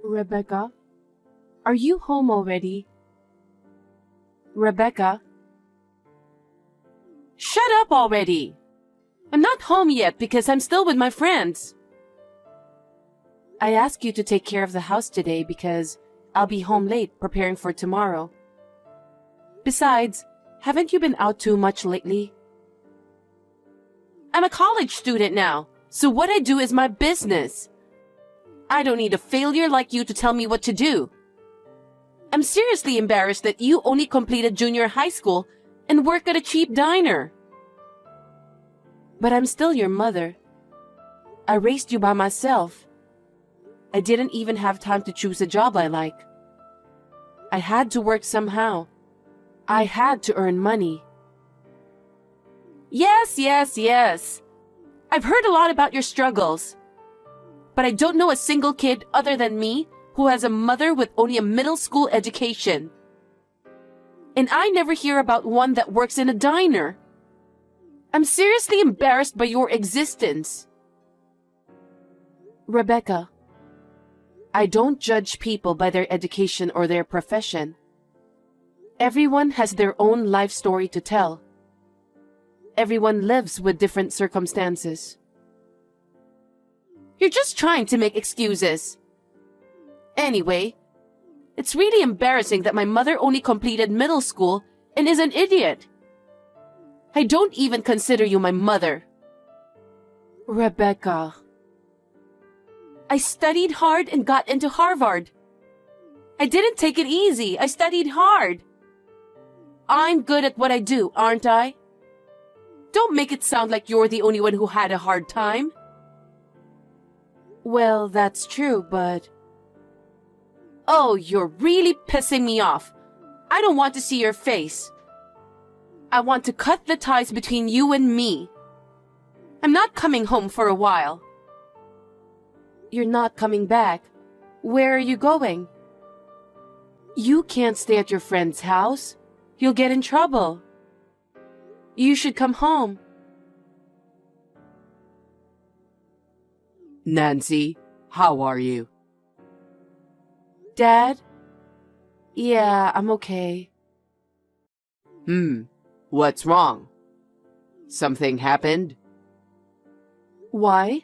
Rebecca, are you home already? Rebecca? Shut up already! I'm not home yet because I'm still with my friends. I asked you to take care of the house today because I'll be home late preparing for tomorrow. Besides, haven't you been out too much lately? I'm a college student now, so what I do is my business. I don't need a failure like you to tell me what to do. I'm seriously embarrassed that you only completed junior high school and work at a cheap diner. But I'm still your mother. I raised you by myself. I didn't even have time to choose a job I like. I had to work somehow. I had to earn money. Yes. I've heard a lot about your struggles. But I don't know a single kid other than me who has a mother with only a middle school education. And I never hear about one that works in a diner. I'm seriously embarrassed by your existence. Rebecca, I don't judge people by their education or their profession. Everyone has their own life story to tell. Everyone lives with different circumstances. You're just trying to make excuses. Anyway, it's really embarrassing that my mother only completed middle school and is an idiot. I don't even consider you my mother. Rebecca. I studied hard and got into Harvard. I didn't take it easy. I studied hard. I'm good at what I do, aren't I? Don't make it sound like you're the only one who had a hard time. Well, that's true, but... Oh, you're really pissing me off. I don't want to see your face. I want to cut the ties between you and me. I'm not coming home for a while. You're not coming back. Where are you going? You can't stay at your friend's house. You'll get in trouble. You should come home. Nancy, how are you? Dad? Yeah, I'm okay. What's wrong? Something happened? Why?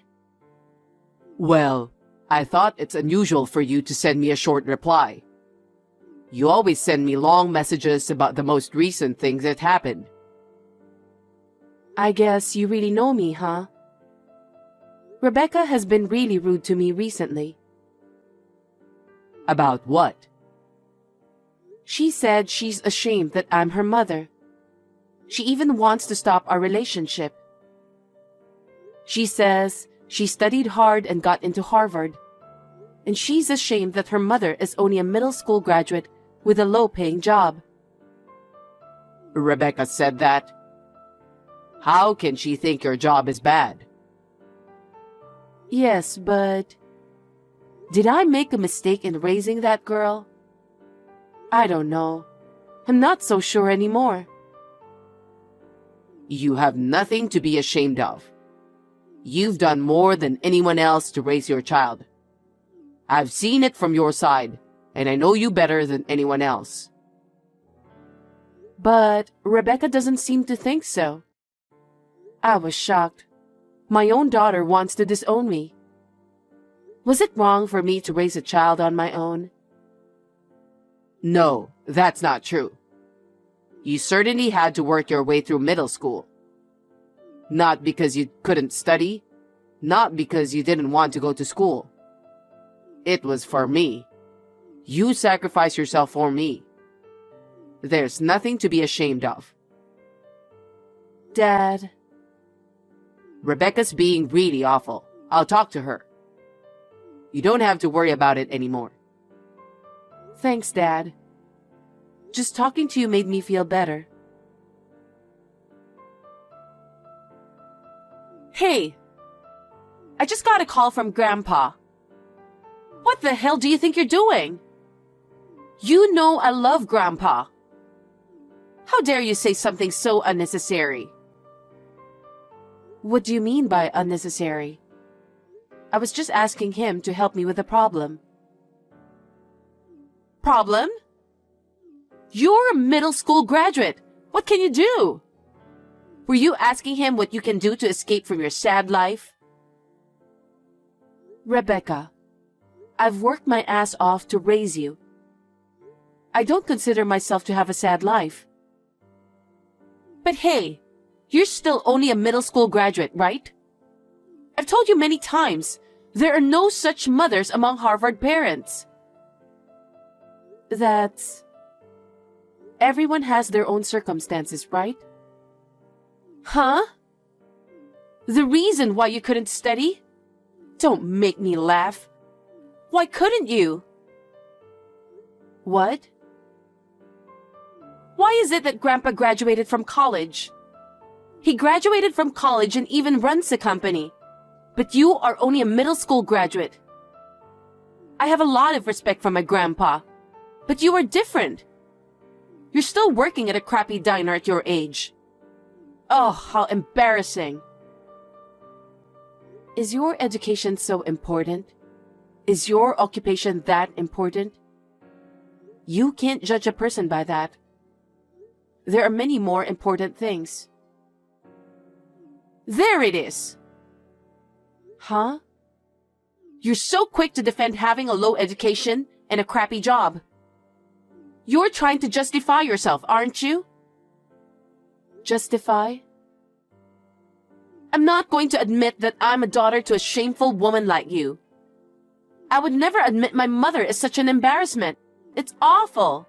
Well, I thought it's unusual for you to send me a short reply. You always send me long messages about the most recent things that happened. I guess you really know me, huh? Rebecca has been really rude to me recently. About what? She said she's ashamed that I'm her mother. She even wants to stop our relationship. She says she studied hard and got into Harvard, and she's ashamed that her mother is only a middle school graduate with a low-paying job. Rebecca said that? How can she think your job is bad? Yes, but... Did I make a mistake in raising that girl? I don't know. I'm not so sure anymore. You have nothing to be ashamed of. You've done more than anyone else to raise your child. I've seen it from your side, and I know you better than anyone else. But Rebecca doesn't seem to think so. I was shocked. My own daughter wants to disown me. Was it wrong for me to raise a child on my own? No, that's not true. You certainly had to work your way through middle school. Not because you couldn't study, not because you didn't want to go to school. It was for me. You sacrificed yourself for me. There's nothing to be ashamed of. Dad. Rebecca's being really awful. I'll talk to her. You don't have to worry about it anymore. Thanks, Dad. Just talking to you made me feel better. Hey! I just got a call from Grandpa. What the hell do you think you're doing? You know I love Grandpa. How dare you say something so unnecessary? What do you mean by unnecessary? I was just asking him to help me with a problem. Problem? You're a middle school graduate. What can you do? Were you asking him what you can do to escape from your sad life? Rebecca, I've worked my ass off to raise you. I don't consider myself to have a sad life. But hey, you're still only a middle school graduate, right? I've told you many times, there are no such mothers among Harvard parents. That's... Everyone has their own circumstances, right? Huh? The reason why you couldn't study? Don't make me laugh. Why couldn't you? What? Why is it that Grandpa graduated from college? He graduated from college and even runs a company. But you are only a middle school graduate. I have a lot of respect for my grandpa. But you are different. You're still working at a crappy diner at your age. Oh, how embarrassing. Is your education so important? Is your occupation that important? You can't judge a person by that. There are many more important things. There it is. Huh? You're so quick to defend having a low education and a crappy job. You're trying to justify yourself, aren't you? Justify? I'm not going to admit that I'm a daughter to a shameful woman like you. I would never admit my mother is such an embarrassment. It's awful.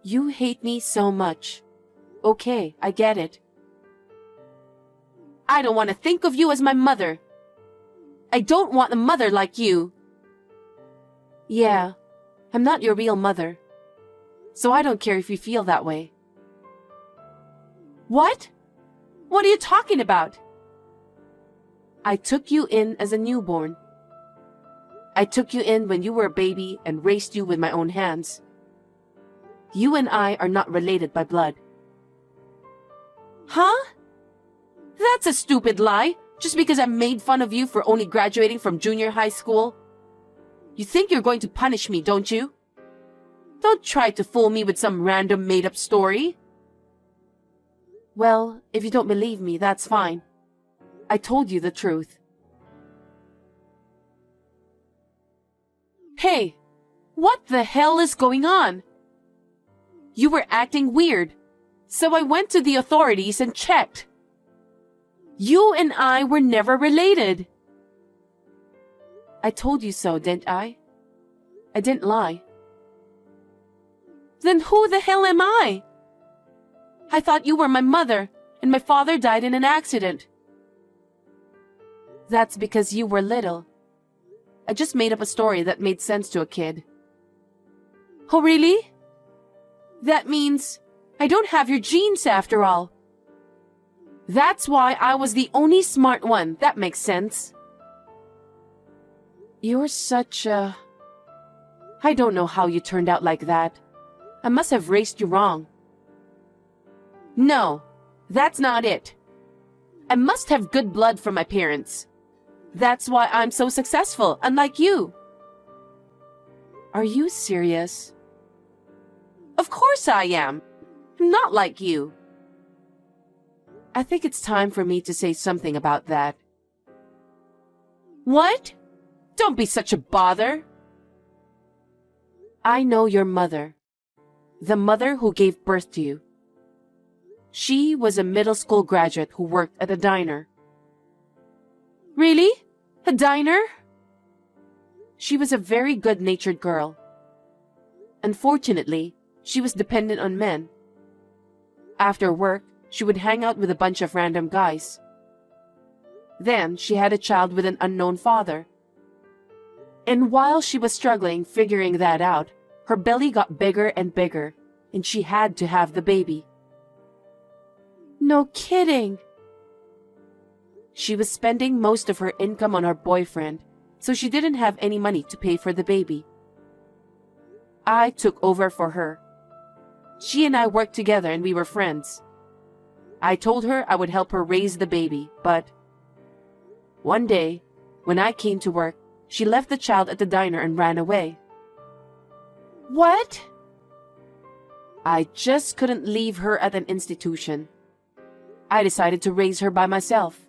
You hate me so much. Okay, I get it. I don't want to think of you as my mother. I don't want a mother like you. Yeah, I'm not your real mother. So I don't care if you feel that way. What? What are you talking about? I took you in as a newborn. I took you in when you were a baby and raised you with my own hands. You and I are not related by blood. Huh? That's a stupid lie, just because I made fun of you for only graduating from junior high school. You think you're going to punish me, don't you? Don't try to fool me with some random made-up story. Well, if you don't believe me, that's fine. I told you the truth. Hey, what the hell is going on? You were acting weird, so I went to the authorities and checked. You and I were never related. I told you so, didn't I? I didn't lie. Then who the hell am I? I thought you were my mother, and my father died in an accident. That's because you were little. I just made up a story that made sense to a kid. Oh, really? That means I don't have your genes after all. That's why I was the only smart one. That makes sense. You're such a... I don't know how you turned out like that. I must have raised you wrong. No, that's not it. I must have good blood from my parents. That's why I'm so successful, unlike you. Are you serious? Of course I am. I'm not like you. I think it's time for me to say something about that. What? Don't be such a bother. I know your mother. The mother who gave birth to you. She was a middle school graduate who worked at a diner. Really? A diner? She was a very good-natured girl. Unfortunately, she was dependent on men. After work, she would hang out with a bunch of random guys. Then she had a child with an unknown father. And while she was struggling figuring that out, her belly got bigger and bigger, and she had to have the baby. No kidding! She was spending most of her income on her boyfriend, so she didn't have any money to pay for the baby. I took over for her. She and I worked together and we were friends. I told her I would help her raise the baby, but one day, when I came to work, she left the child at the diner and ran away. What? I just couldn't leave her at an institution. I decided to raise her by myself.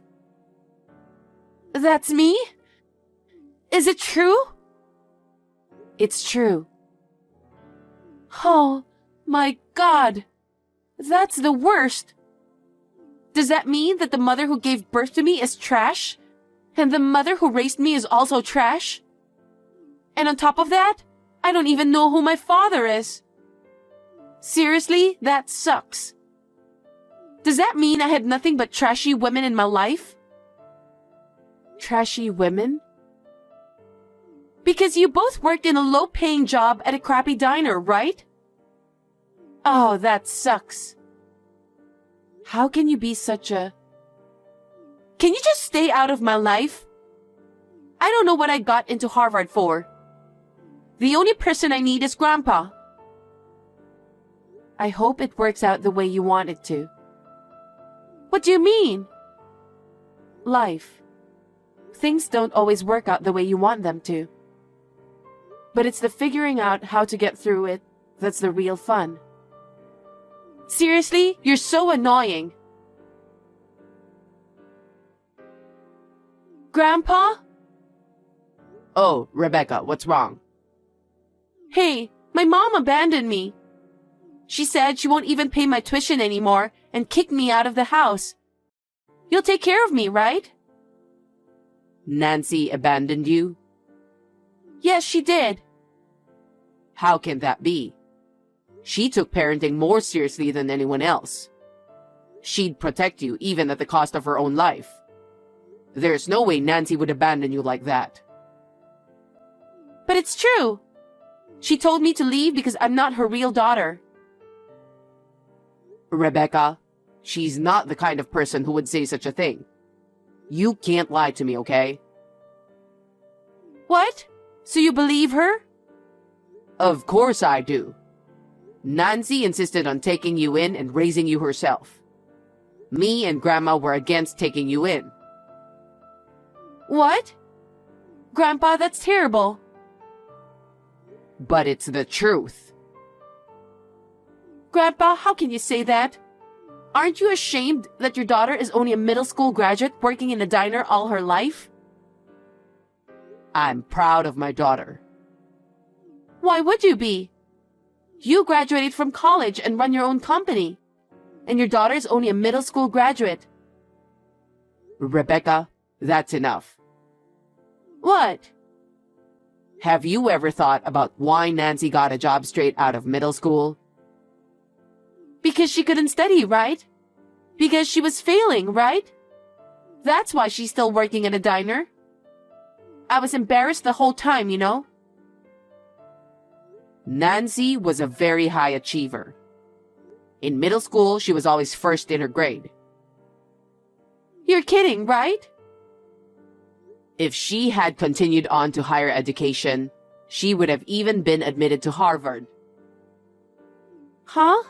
That's me? Is it true? It's true. Oh, my God. That's the worst. Does that mean that the mother who gave birth to me is trash? And the mother who raised me is also trash? And on top of that, I don't even know who my father is. Seriously, that sucks. Does that mean I had nothing but trashy women in my life? Trashy women? Because you both worked in a low-paying job at a crappy diner, right? Oh, that sucks. How can you be such a... Can you just stay out of my life? I don't know what I got into Harvard for. The only person I need is Grandpa. I hope it works out the way you want it to. What do you mean? Life. Things don't always work out the way you want them to. But it's the figuring out how to get through it that's the real fun. Seriously, you're so annoying. Grandpa? Oh, Rebecca, what's wrong? Hey, my mom abandoned me. She said she won't even pay my tuition anymore and kicked me out of the house. You'll take care of me, right? Nancy abandoned you? Yes, she did. How can that be? She took parenting more seriously than anyone else. She'd protect you even at the cost of her own life. There's no way Nancy would abandon you like that. But it's true. She told me to leave because I'm not her real daughter. Rebecca, she's not the kind of person who would say such a thing. You can't lie to me, okay? What? So you believe her? Of course I do. Nancy insisted on taking you in and raising you herself. Me and Grandma were against taking you in. What? Grandpa, that's terrible. But it's the truth. Grandpa, how can you say that? Aren't you ashamed that your daughter is only a middle school graduate working in a diner all her life? I'm proud of my daughter. Why would you be? You graduated from college and run your own company. And your daughter is only a middle school graduate. Rebecca, that's enough. What? Have you ever thought about why Nancy got a job straight out of middle school? Because she couldn't study, right? Because she was failing, right? That's why she's still working at a diner. I was embarrassed the whole time, you know? Nancy was a very high achiever. In middle school, she was always first in her grade. You're kidding, right? If she had continued on to higher education, she would have even been admitted to Harvard. Huh?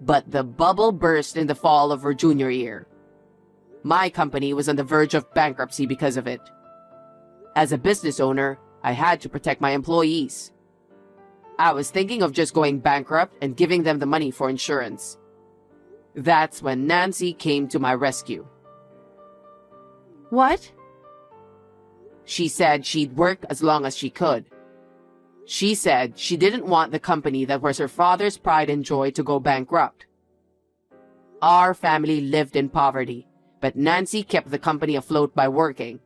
But the bubble burst in the fall of her junior year. My company was on the verge of bankruptcy because of it. As a business owner, I had to protect my employees. I was thinking of just going bankrupt and giving them the money for insurance. That's when Nancy came to my rescue. What? She said she'd work as long as she could. She said she didn't want the company that was her father's pride and joy to go bankrupt. Our family lived in poverty, but Nancy kept the company afloat by working.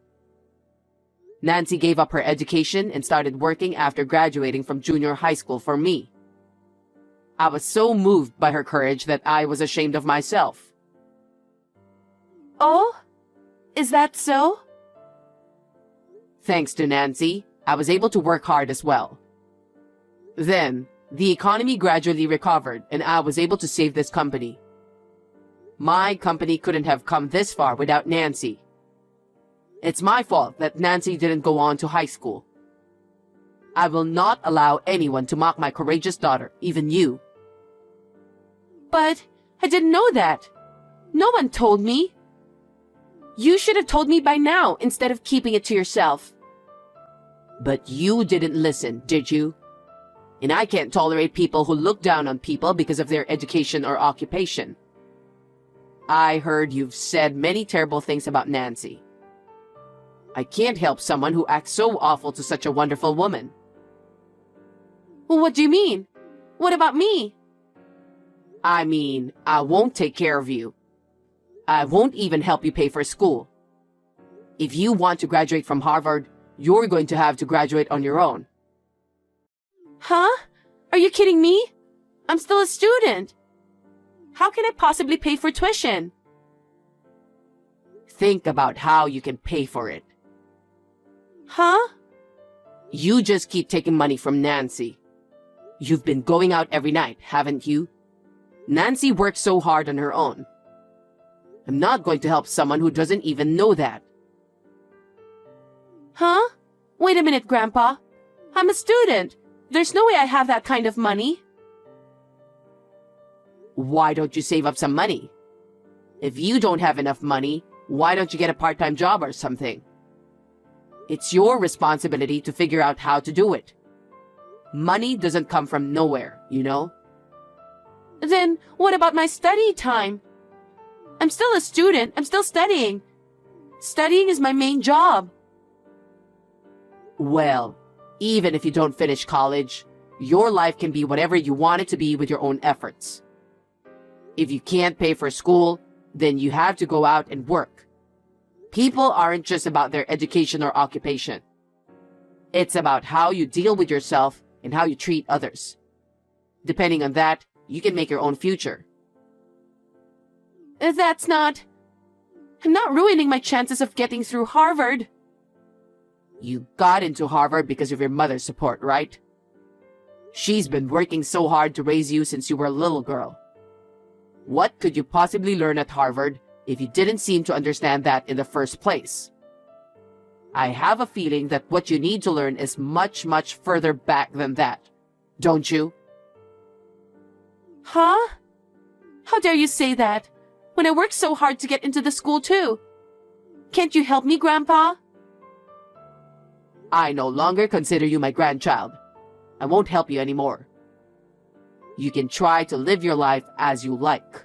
Nancy gave up her education and started working after graduating from junior high school for me. I was so moved by her courage that I was ashamed of myself. Oh? Is that so? Thanks to Nancy, I was able to work hard as well. Then, the economy gradually recovered and I was able to save this company. My company couldn't have come this far without Nancy. It's my fault that Nancy didn't go on to high school. I will not allow anyone to mock my courageous daughter, even you. But I didn't know that. No one told me. You should have told me by now instead of keeping it to yourself. But you didn't listen, did you? And I can't tolerate people who look down on people because of their education or occupation. I heard you've said many terrible things about Nancy. I can't help someone who acts so awful to such a wonderful woman. Well, what do you mean? What about me? I mean, I won't take care of you. I won't even help you pay for school. If you want to graduate from Harvard, you're going to have to graduate on your own. Huh? Are you kidding me? I'm still a student. How can I possibly pay for tuition? Think about how you can pay for it. Huh? You just keep taking money from Nancy. You've been going out every night, haven't you? Nancy works so hard on her own. I'm not going to help someone who doesn't even know that. Huh? Wait a minute, Grandpa. I'm a student. There's no way I have that kind of money. Why don't you save up some money? If you don't have enough money, why don't you get a part-time job or something? It's your responsibility to figure out how to do it. Money doesn't come from nowhere, you know? Then what about my study time? I'm still a student. I'm still studying. Studying is my main job. Well, even if you don't finish college, your life can be whatever you want it to be with your own efforts. If you can't pay for school, then you have to go out and work. People aren't just about their education or occupation. It's about how you deal with yourself and how you treat others. Depending on that, you can make your own future. I'm not ruining my chances of getting through Harvard. You got into Harvard because of your mother's support, right? She's been working so hard to raise you since you were a little girl. What could you possibly learn at Harvard if you didn't seem to understand that in the first place? I have a feeling that what you need to learn is much, much further back than that. Don't you? Huh? How dare you say that, when I worked so hard to get into the school too? Can't you help me, Grandpa? I no longer consider you my grandchild. I won't help you anymore. You can try to live your life as you like.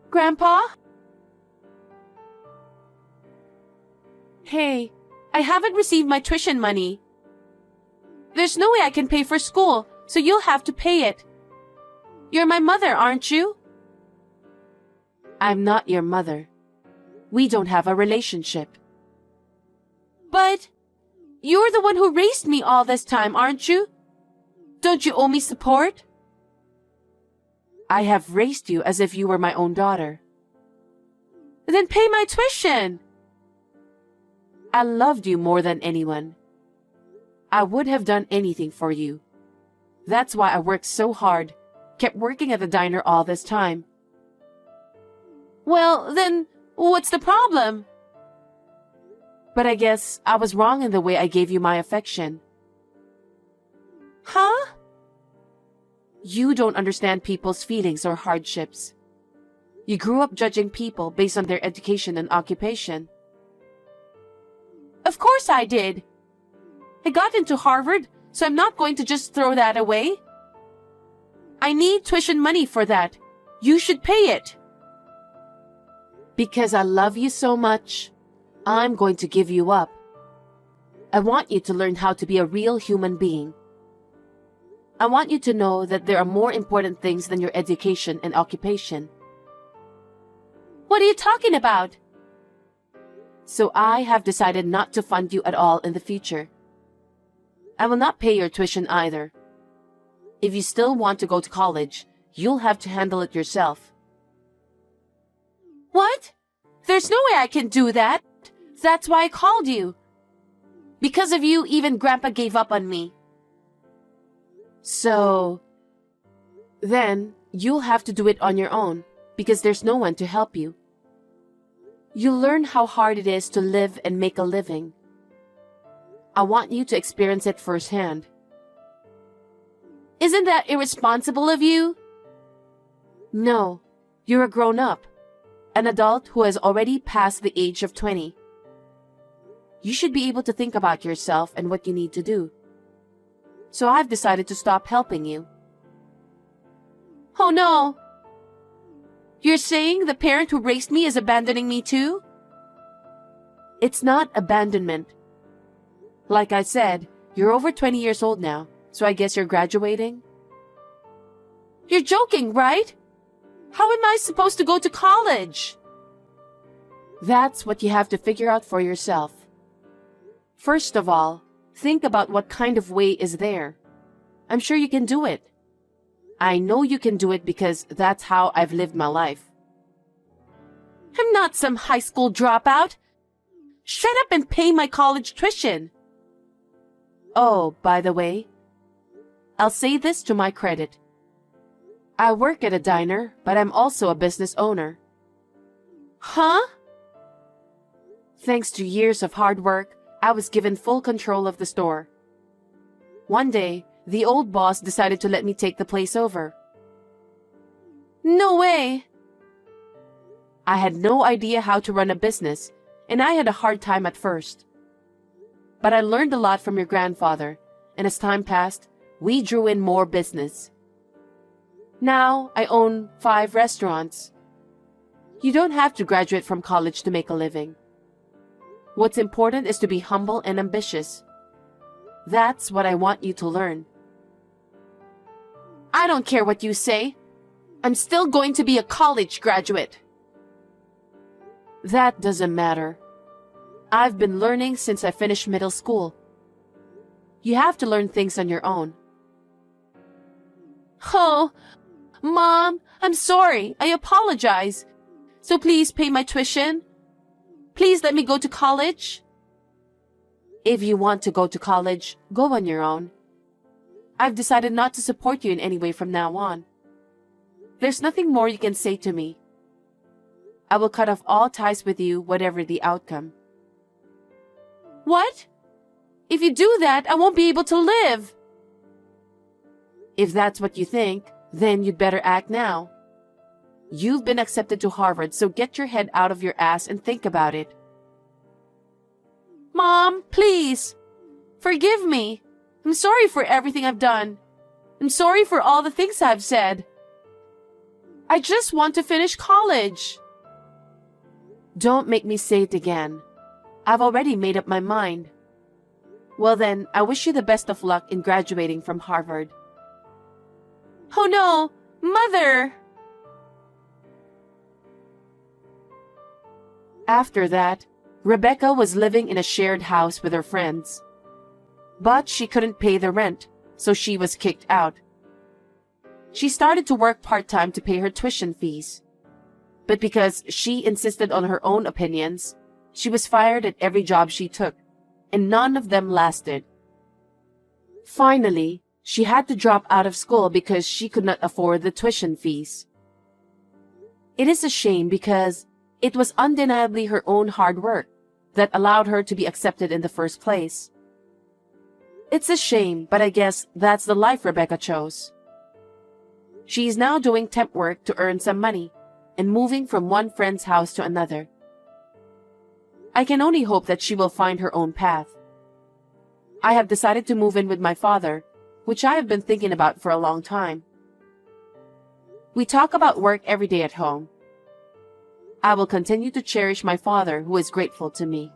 Grandpa? Hey, I haven't received my tuition money. There's no way I can pay for school, so you'll have to pay it. You're my mother, aren't you? I'm not your mother. We don't have a relationship. But you're the one who raised me all this time, aren't you? Don't you owe me support? I have raised you as if you were my own daughter. Then pay my tuition. I loved you more than anyone. I would have done anything for you. That's why I worked so hard, kept working at the diner all this time. Well, then, what's the problem? But I guess I was wrong in the way I gave you my affection. Huh? You don't understand people's feelings or hardships. You grew up judging people based on their education and occupation. Of course I did. I got into Harvard, so I'm not going to just throw that away. I need tuition money for that. You should pay it. Because I love you so much, I'm going to give you up. I want you to learn how to be a real human being. I want you to know that there are more important things than your education and occupation. What are you talking about? So I have decided not to fund you at all in the future. I will not pay your tuition either. If you still want to go to college, you'll have to handle it yourself. What? There's no way I can do that. That's why I called you. Because of you, even Grandpa gave up on me. So, then you'll have to do it on your own because there's no one to help you. You'll learn how hard it is to live and make a living. I want you to experience it firsthand. Isn't that irresponsible of you? No, you're a grown-up, an adult who has already passed the age of 20. You should be able to think about yourself and what you need to do. so I've decided to stop helping you. Oh no! You're saying the parent who raised me is abandoning me too? It's not abandonment. Like I said, you're over 20 years old now, so I guess you're graduating? You're joking, right? How am I supposed to go to college? That's what you have to figure out for yourself. First of all, think about what kind of way is there. I'm sure you can do it. I know you can do it because that's how I've lived my life. I'm not some high school dropout. Shut up and pay my college tuition. Oh, by the way, I'll say this to my credit. I work at a diner, but I'm also a business owner. Huh? Thanks to years of hard work, I was given full control of the store. One day, the old boss decided to let me take the place over. No way! I had no idea how to run a business, and I had a hard time at first. But I learned a lot from your grandfather, and as time passed, we drew in more business. Now, I own 5 restaurants. You don't have to graduate from college to make a living. What's important is to be humble and ambitious. That's what I want you to learn. I don't care what you say. I'm still going to be a college graduate. That doesn't matter. I've been learning since I finished middle school. You have to learn things on your own. Oh, Mom, I'm sorry. I apologize. So please pay my tuition. Please let me go to college. If you want to go to college, go on your own. I've decided not to support you in any way from now on. There's nothing more you can say to me. I will cut off all ties with you, whatever the outcome. What? If you do that, I won't be able to live. If that's what you think, then you'd better act now. You've been accepted to Harvard, so get your head out of your ass and think about it. Mom, please. Forgive me. I'm sorry for everything I've done. I'm sorry for all the things I've said. I just want to finish college. Don't make me say it again. I've already made up my mind. Well then, I wish you the best of luck in graduating from Harvard. Oh no, Mother! After that, Rebecca was living in a shared house with her friends. But she couldn't pay the rent, so she was kicked out. She started to work part-time to pay her tuition fees. But because she insisted on her own opinions, she was fired at every job she took, and none of them lasted. Finally, she had to drop out of school because she could not afford the tuition fees. It is a shame because it was undeniably her own hard work that allowed her to be accepted in the first place. It's a shame, but I guess that's the life Rebecca chose. She is now doing temp work to earn some money and moving from one friend's house to another. I can only hope that she will find her own path. I have decided to move in with my father, which I have been thinking about for a long time. We talk about work every day at home. I will continue to cherish my father, who is grateful to me.